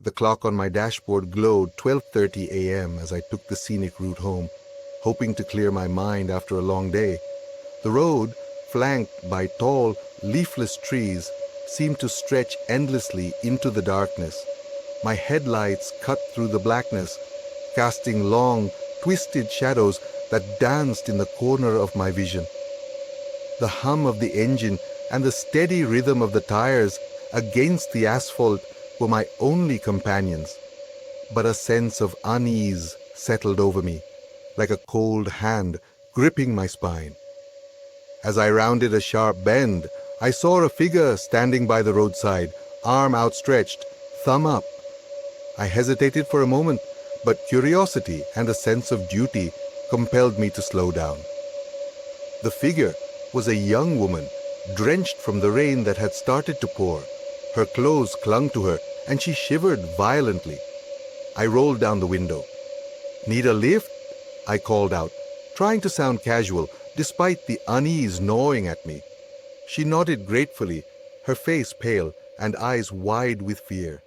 The clock on my dashboard glowed 12:30 a.m. as I took the scenic route home, hoping to clear my mind after a long day. The road, flanked by tall, leafless trees, seemed to stretch endlessly into the darkness. My headlights cut through the blackness, casting long, twisted shadows that danced in the corner of my vision. The hum of the engine and the steady rhythm of the tires against the asphalt were my only companions. But a sense of unease settled over me, like a cold hand gripping my spine. As I rounded a sharp bend, I saw a figure standing by the roadside, arm outstretched, thumb up. I hesitated for a moment, but curiosity and a sense of duty compelled me to slow down. The figure was a young woman, drenched from the rain that had started to pour. Her clothes clung to her, and she shivered violently. I rolled down the window. "Need a lift?" I called out, trying to sound casual, despite the unease gnawing at me. She nodded gratefully, her face pale and eyes wide with fear.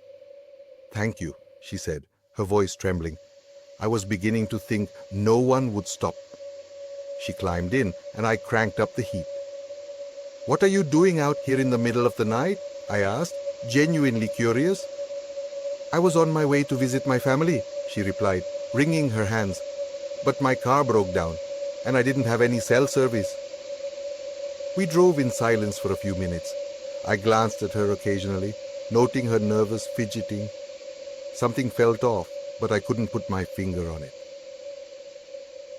"Thank you," she said, her voice trembling. I was beginning to think no one would stop. She climbed in, and I cranked up the heat. "What are you doing out here in the middle of the night?" I asked, genuinely curious. "I was on my way to visit my family," she replied, wringing her hands. "But my car broke down, and I didn't have any cell service." We drove in silence for a few minutes. I glanced at her occasionally, noting her nervous fidgeting. Something felt off, but I couldn't put my finger on it.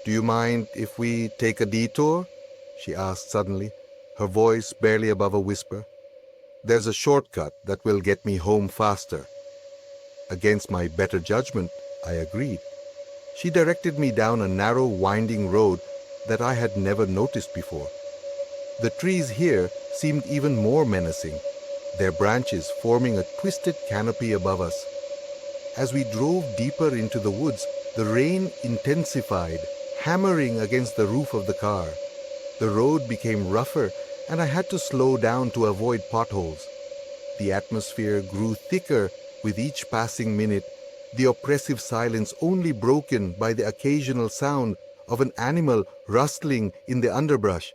"Do you mind if we take a detour?" she asked suddenly, her voice barely above a whisper. "There's a shortcut that will get me home faster." Against my better judgment, I agreed. She directed me down a narrow, winding road that I had never noticed before. The trees here seemed even more menacing, their branches forming a twisted canopy above us. As we drove deeper into the woods, the rain intensified, hammering against the roof of the car. The road became rougher, and I had to slow down to avoid potholes. The atmosphere grew thicker with each passing minute, the oppressive silence only broken by the occasional sound of an animal rustling in the underbrush.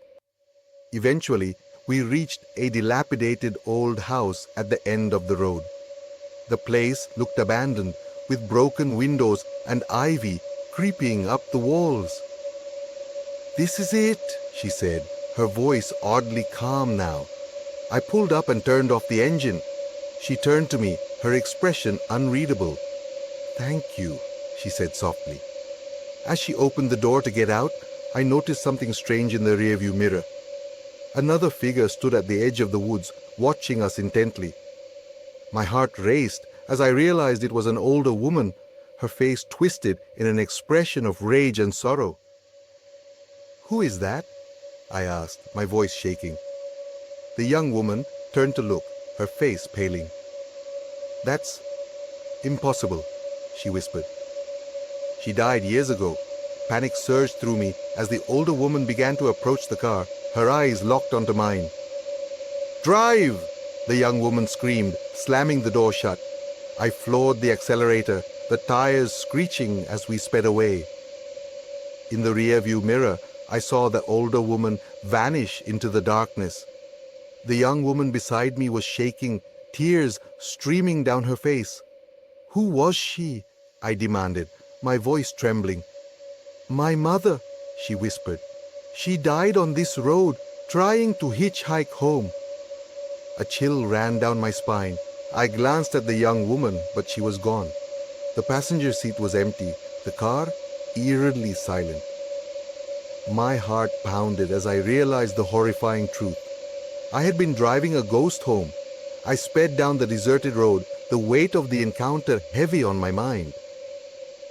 Eventually, we reached a dilapidated old house at the end of the road. The place looked abandoned, with broken windows and ivy creeping up the walls. "This is it," she said, her voice oddly calm now. I pulled up and turned off the engine. She turned to me, her expression unreadable. "Thank you," she said softly. As she opened the door to get out, I noticed something strange in the rearview mirror. Another figure stood at the edge of the woods, watching us intently. My heart raced as I realized it was an older woman, her face twisted in an expression of rage and sorrow. "Who is that?" I asked, my voice shaking. The young woman turned to look, her face paling. "That's impossible," she whispered. "She died years ago." Panic surged through me as the older woman began to approach the car, her eyes locked onto mine. "Drive!" the young woman screamed, slamming the door shut. I floored the accelerator, the tires screeching as we sped away. In the rearview mirror, I saw the older woman vanish into the darkness. The young woman beside me was shaking, tears streaming down her face. "Who was she?" I demanded, my voice trembling. "My mother," she whispered. "She died on this road, trying to hitchhike home." A chill ran down my spine. I glanced at the young woman, but she was gone. The passenger seat was empty, the car eerily silent. My heart pounded as I realized the horrifying truth. I had been driving a ghost home. I sped down the deserted road, the weight of the encounter heavy on my mind.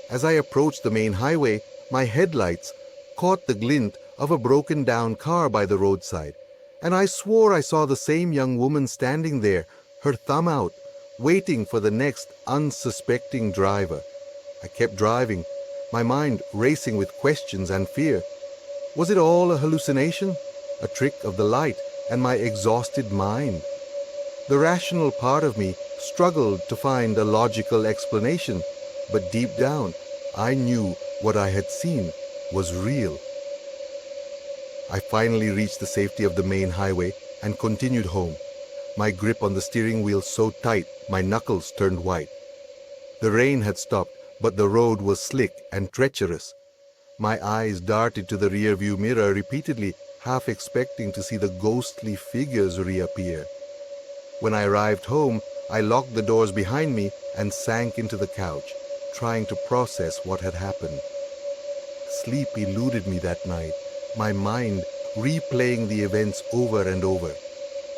As I approached the main highway, my headlights caught the glint of a broken-down car by the roadside, and I swore I saw the same young woman standing there, her thumb out, waiting for the next unsuspecting driver. I kept driving, my mind racing with questions and fear. Was it all a hallucination, a trick of the light and my exhausted mind? The rational part of me struggled to find a logical explanation, but deep down, I knew what I had seen was real. I finally reached the safety of the main highway and continued home, my grip on the steering wheel so tight my knuckles turned white. The rain had stopped, but the road was slick and treacherous. My eyes darted to the rearview mirror repeatedly, half expecting to see the ghostly figures reappear. When I arrived home, I locked the doors behind me and sank into the couch, trying to process what had happened. Sleep eluded me that night, my mind replaying the events over and over.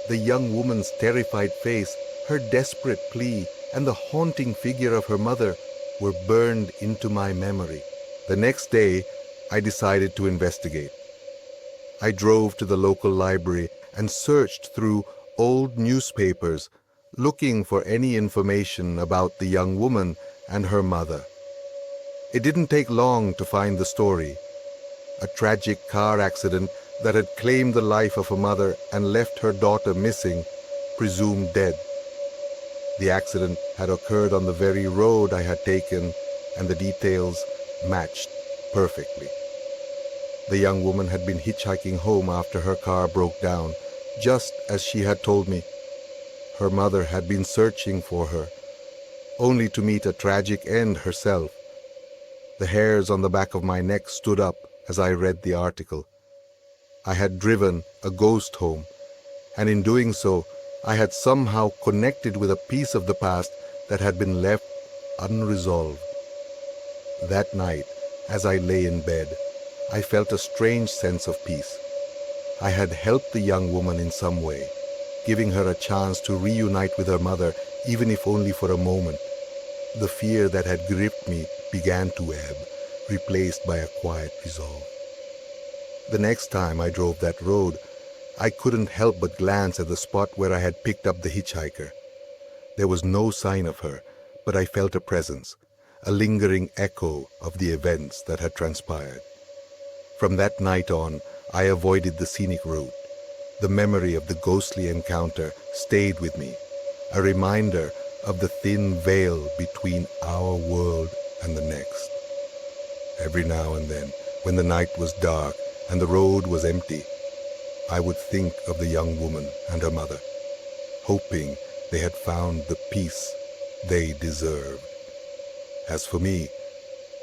The young woman's terrified face, her desperate plea, and the haunting figure of her mother were burned into my memory. The next day, I decided to investigate. I drove to the local library and searched through old newspapers, looking for any information about the young woman and her mother. It didn't take long to find the story. A tragic car accident that had claimed the life of a mother and left her daughter missing, presumed dead. The accident had occurred on the very road I had taken, and the details matched perfectly. The young woman had been hitchhiking home after her car broke down, just as she had told me. Her mother had been searching for her, only to meet a tragic end herself. The hairs on the back of my neck stood up as I read the article. I had driven a ghost home, and in doing so, I had somehow connected with a piece of the past that had been left unresolved. That night, as I lay in bed, I felt a strange sense of peace. I had helped the young woman in some way, giving her a chance to reunite with her mother, even if only for a moment. The fear that had gripped me began to ebb, replaced by a quiet resolve. The next time I drove that road, I couldn't help but glance at the spot where I had picked up the hitchhiker. There was no sign of her, but I felt a presence, a lingering echo of the events that had transpired. From that night on, I avoided the scenic route. The memory of the ghostly encounter stayed with me, a reminder of the thin veil between our world and the next. Every now and then, when the night was dark and the road was empty, I would think of the young woman and her mother, hoping they had found the peace they deserved. As for me,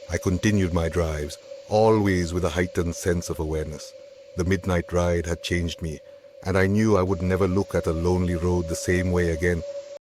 I continued my drives, always with a heightened sense of awareness. The midnight ride had changed me, and I knew I would never look at a lonely road the same way again,